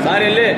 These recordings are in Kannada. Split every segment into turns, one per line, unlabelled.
ಸಾರ್ ಎಲ್ಲಿ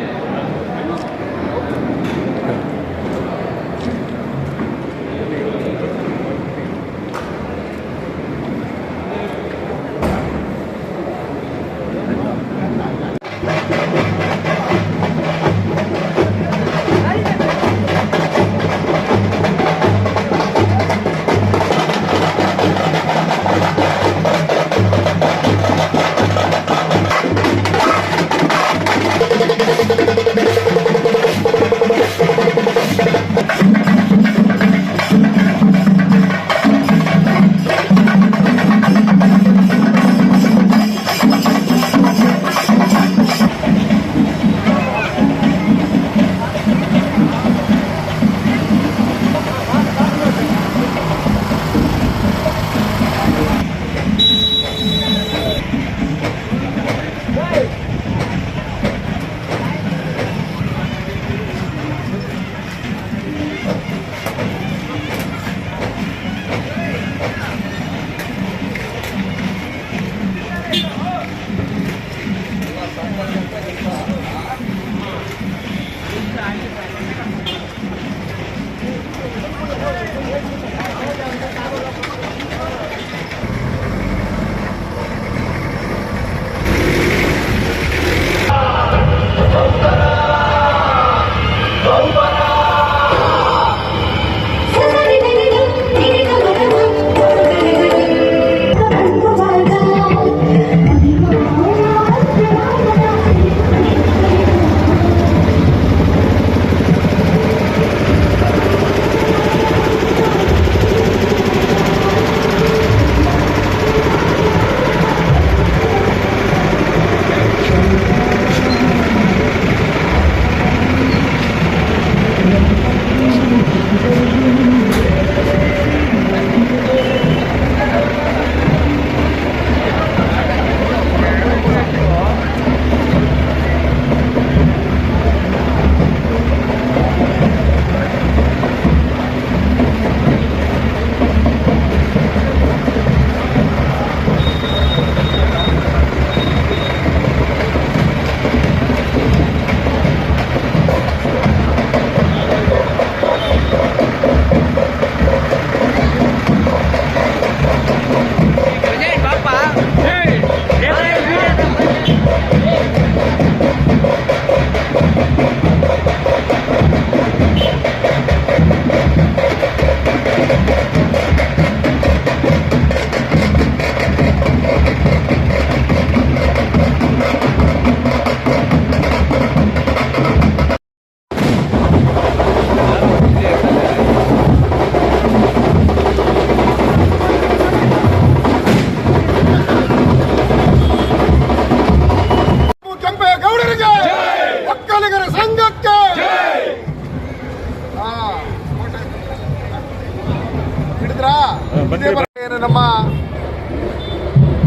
ನಮ್ಮ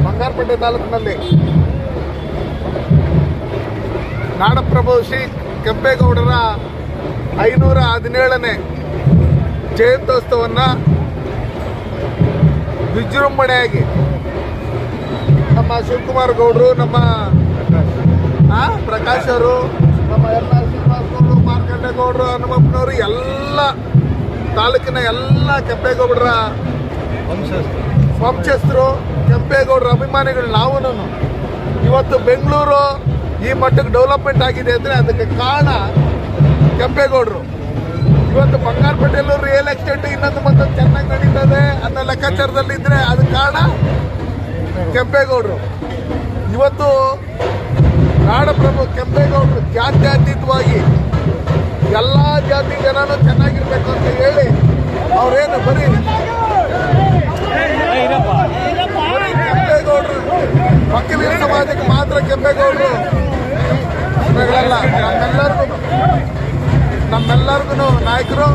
ಬಂಗಾರಪೇಟೆ ತಾಲೂಕಿನಲ್ಲಿ ನಾಡಪ್ರಭು ಶ್ರೀ ಕೆಂಪೇಗೌಡರ 517ನೇ ಜಯಂತ್ಯೋತ್ಸವವನ್ನು ವಿಜೃಂಭಣೆಯಾಗಿ ನಮ್ಮ ಶಿವಕುಮಾರ್ ಗೌಡರು, ನಮ್ಮ ಪ್ರಕಾಶ್ ಅವರು, ನಮ್ಮ ಎಲ್ಲ ಶ್ರೀನಿವಾಸ್ ಗೌಡರು, ಮಾರ್ಕಂಡ ಗೌಡರು, ಹನುಮಪ್ಪನವರು, ಎಲ್ಲ ತಾಲೂಕಿನ ಎಲ್ಲ ಕೆಂಪೇಗೌಡರ ವಂಶಸ್ಥರು, ಕೆಂಪೇಗೌಡರ ಅಭಿಮಾನಿಗಳು ನಾವು ಇವತ್ತು ಬೆಂಗಳೂರು ಈ ಮಟ್ಟಕ್ಕೆ ಡೆವಲಪ್ಮೆಂಟ್ ಆಗಿದೆ ಅಂದರೆ ಅದಕ್ಕೆ ಕಾರಣ ಕೆಂಪೇಗೌಡರು. ಇವತ್ತು ಬಂಗಾರಪೇಟೆಯಲ್ಲೂ ರಿಯಲ್ ಎಸ್ಟೇಟ್ ಇನ್ನೊಂದು ಮತ್ತೊಂದು ಚೆನ್ನಾಗಿ ನಡೀತದೆ ಅನ್ನೋ ಲೆಕ್ಕಾಚಾರದಲ್ಲಿದ್ದರೆ ಅದಕ್ಕೆ ಕಾರಣ ಕೆಂಪೇಗೌಡರು. ಇವತ್ತು ನಾಡಪ್ರಭು ಕೆಂಪೇಗೌಡರು ಜಾತ್ಯತೀತವಾಗಿ ಎಲ್ಲ ಜಾತಿ ಜನನೂ ಚೆನ್ನಾಗಿರ್ಬೇಕು ಅಂತ ಹೇಳಿ ಅವರೇನು ಬರೀ ಕೆಂಪೇಗೌಡರು ವಕೀಲರ ಸಮಾಜಕ್ಕೆ ಮಾತ್ರ ಕೆಂಪೇಗೌಡರು ನಮ್ಮೆಲ್ಲರಿಗೂ ನಾಯಕರು.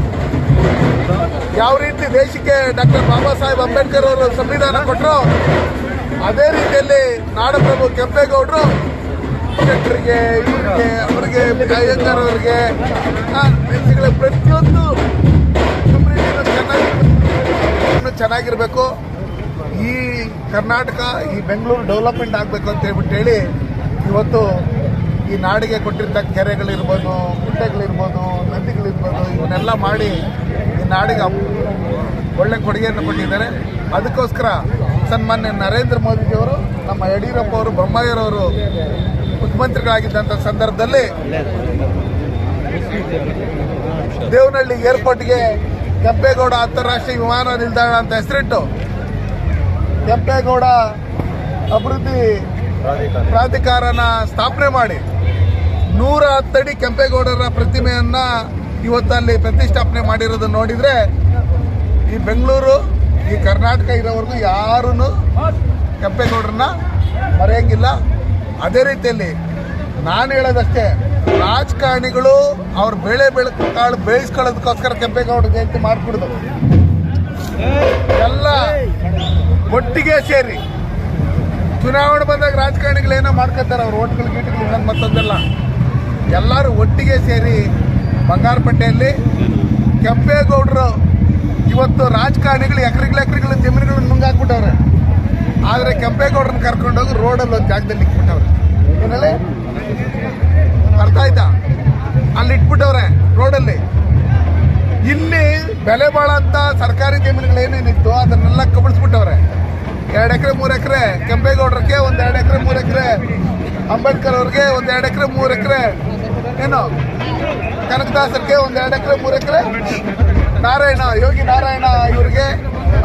ಯಾವ ರೀತಿ ದೇಶಕ್ಕೆ ಡಾಕ್ಟರ್ ಬಾಬಾ ಸಾಹೇಬ್ ಅಂಬೇಡ್ಕರ್ ಅವರು ಸಂವಿಧಾನ ಕೊಟ್ಟರು, ಅದೇ ರೀತಿಯಲ್ಲಿ ನಾಡಪ್ರಭು ಕೆಂಪೇಗೌಡರು ಡಾಕ್ಟರ್ಗೆ, ಇವರಿಗೆ, ಅವರಿಗೆ, ಅಯ್ಯಂಗಾರ್ ಅವರಿಗೆ ಪ್ರತಿಯೊಂದು ಚೆನ್ನಾಗಿರ್ಬೇಕು. ಈ ಕರ್ನಾಟಕ, ಈ ಬೆಂಗಳೂರು ಡೆವಲಪ್ಮೆಂಟ್ ಆಗಬೇಕು ಅಂತ ಹೇಳಿ ಇವತ್ತು ಈ ನಾಡಿಗೆ ಕೊಟ್ಟಿರ್ತಕ್ಕ ಕೆರೆಗಳಿರ್ಬೋದು, ಗುಡ್ಡೆಗಳಿರ್ಬೋದು, ನದಿಗಳಿರ್ಬೋದು, ಇವನ್ನೆಲ್ಲ ಮಾಡಿ ಈ ನಾಡಿಗೆ ಒಳ್ಳೆ ಕೊಡುಗೆಯನ್ನು ಕೊಟ್ಟಿದ್ದಾರೆ. ಅದಕ್ಕೋಸ್ಕರ ಸನ್ಮಾನ್ಯ ನರೇಂದ್ರ ಮೋದಿಜಿಯವರು, ನಮ್ಮ ಯಡಿಯೂರಪ್ಪ ಅವರು, ಬೊಮ್ಮಾಯಿಯವರು ಮುಖ್ಯಮಂತ್ರಿಗಳಾಗಿದ್ದಂಥ ಸಂದರ್ಭದಲ್ಲಿ ದೇವನಹಳ್ಳಿ ಏರ್ಪೋರ್ಟ್ಗೆ ಕೆಂಪೇಗೌಡ ಅಂತಾರಾಷ್ಟ್ರೀಯ ವಿಮಾನ ನಿಲ್ದಾಣ ಅಂತ ಹೆಸರಿಟ್ಟು ಕೆಂಪೇಗೌಡ ಅಭಿವೃದ್ಧಿ ಪ್ರಾಧಿಕಾರನ ಸ್ಥಾಪನೆ ಮಾಡಿ 110 ಅಡಿ ಕೆಂಪೇಗೌಡರ ಪ್ರತಿಮೆಯನ್ನ ಇವತ್ತಲ್ಲಿ ಪ್ರತಿಷ್ಠಾಪನೆ ಮಾಡಿರೋದನ್ನ ನೋಡಿದ್ರೆ ಈ ಬೆಂಗಳೂರು, ಈ ಕರ್ನಾಟಕ ಇರೋವರೆಗೂ ಯಾರೂ ಕೆಂಪೇಗೌಡರನ್ನ ಮರೆಯಂಗಿಲ್ಲ. ಅದೇ ರೀತಿಯಲ್ಲಿ ನಾನು ಹೇಳೋದಷ್ಟೇ, ರಾಜಕಾರಣಿಗಳು ಅವ್ರ ಕಾಳು ಬೇಯಿಸ್ಕೊಳ್ಳೋದಕ್ಕೋಸ್ಕರ ಕೆಂಪೇಗೌಡ ಜಯಂತಿ ಮಾಡಿಕೊಡುದು. ಎಲ್ಲ ಒಟ್ಟಿಗೆ ಸೇರಿ ಚುನಾವಣೆ ಬಂದಾಗ ರಾಜಕಾರಣಿಗಳು ಏನೋ ಮಾಡ್ಕೊತಾರೆ, ಅವ್ರ ಓಟ್ಗಳು ಗೀಟ್ಗಳು ಇನ್ನೊಂದು ಮತ್ತೊಂದೆಲ್ಲ. ಎಲ್ಲರೂ ಒಟ್ಟಿಗೆ ಸೇರಿ ಬಂಗಾರಪೇಟೆಯಲ್ಲಿ ಕೆಂಪೇಗೌಡರು ಇವತ್ತು ರಾಜಕಾರಣಿಗಳು ಎಕರೆಗಳ ಜಮೀನುಗಳನ್ನ ನುಂಗಾಕ್ಬಿಟ್ಟವ್ರೆ. ಆದರೆ ಕೆಂಪೇಗೌಡರನ್ನ ಕರ್ಕೊಂಡೋಗಿ ರೋಡಲ್ಲಿ ಒಂದು ಜಾಗದಲ್ಲಿ ಇಟ್ಬಿಟ್ಟವ್ರೆ. ಏನಲ್ಲಿ ಅರ್ಥ ಆಯ್ತಾ? ಅಲ್ಲಿ ಇಟ್ಬಿಟ್ಟವ್ರೆ ರೋಡಲ್ಲಿ. ಇಲ್ಲಿ ಬೆಲೆ ಬಾಳಂತ ಸರ್ಕಾರಿ ಜಮೀನುಗಳು ಏನೇನಿತ್ತು ಅದನ್ನೆಲ್ಲ ಕಬಳಿಸ್ಬಿಟ್ಟವ್ರೆ. 2 ಎಕರೆ 3 ಎಕರೆ ಕೆಂಪೇಗೌಡರಿಗೆ, 1 2 ಎಕರೆ 3 ಎಕರೆ ಅಂಬೇಡ್ಕರ್ ಅವ್ರಿಗೆ, 1 2 ಎಕರೆ 3 ಎಕರೆ ಏನು ಕನಕದಾಸರಿಗೆ, 1 2 ಎಕರೆ 3 ಎಕರೆ ಯೋಗಿ ನಾರಾಯಣ ಇವರಿಗೆ,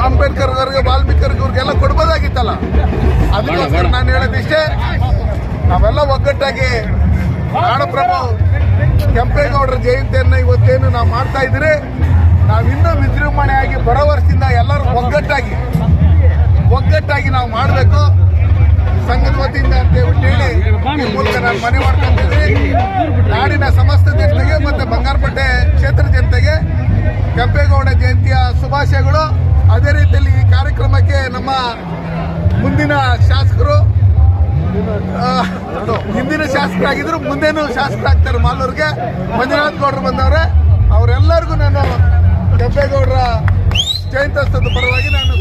ಅಂಬೇಡ್ಕರ್ ಅವ್ರಿಗೆ, ವಾಲ್ಮೀಕಿ ಇವ್ರಿಗೆಲ್ಲ ಕೊಡ್ಬೋದಾಗಿತ್ತಲ್ಲ. ಅದಕ್ಕೋಸ್ಕರ ನಾನು ಹೇಳೋದಿಷ್ಟೇ, ನಾವೆಲ್ಲ ಒಗ್ಗಟ್ಟಾಗಿ ನಾಡಪ್ರಭು ಕೆಂಪೇಗೌಡರ ಜಯಂತಿಯನ್ನು ಇವತ್ತೇನು ನಾವು ಮಾಡ್ತಾ ಇದ್ದೀರಿ, ನಾವಿನ್ನೂ ವಿಜೃಂಭಣೆಯಾಗಿ ಬರೋ ವರ್ಷದಿಂದ ಎಲ್ಲರೂ ಒಗ್ಗಟ್ಟಾಗಿ ನಾವು ಮಾಡಬೇಕು ಸಂಘದ ವತಿಯಿಂದ ಅಂತ ಹೇಳಿ ಈ ಮೂಲಕ ನಾನು ಮನವಿ ಮಾಡ್ಕೊಂಡಿದ್ದೀನಿ. ನಾಡಿನ ಸಮಸ್ತ ಜನತೆಗೆ ಮತ್ತು ಬಂಗಾರಪೇಟೆ ಕ್ಷೇತ್ರ ಜನತೆಗೆ ಕೆಂಪೇಗೌಡ ಜಯಂತಿಯ ಶುಭಾಶಯಗಳು. ಅದೇ ರೀತಿಯಲ್ಲಿ ಈ ಕಾರ್ಯಕ್ರಮಕ್ಕೆ ನಮ್ಮ ಮುಂದಿನ ಶಾಸಕರು, ಹಿಂದಿನ ಶಾಸಕರಾಗಿದ್ರು ಮುಂದೇನು ಶಾಸಕರಾಗ್ತಾರೆ ಮಾಲೂರಿಗೆ, ಮಂಜುನಾಥ್ ಗೌಡರು ಬಂದವ್ರೆ. ಅವರೆಲ್ಲರಿಗೂ ನಾನು ಕೆಂಪೇಗೌಡರ ಜಯಂತ್ಯೋತ್ಸವದ ಪರವಾಗಿ ನಾನು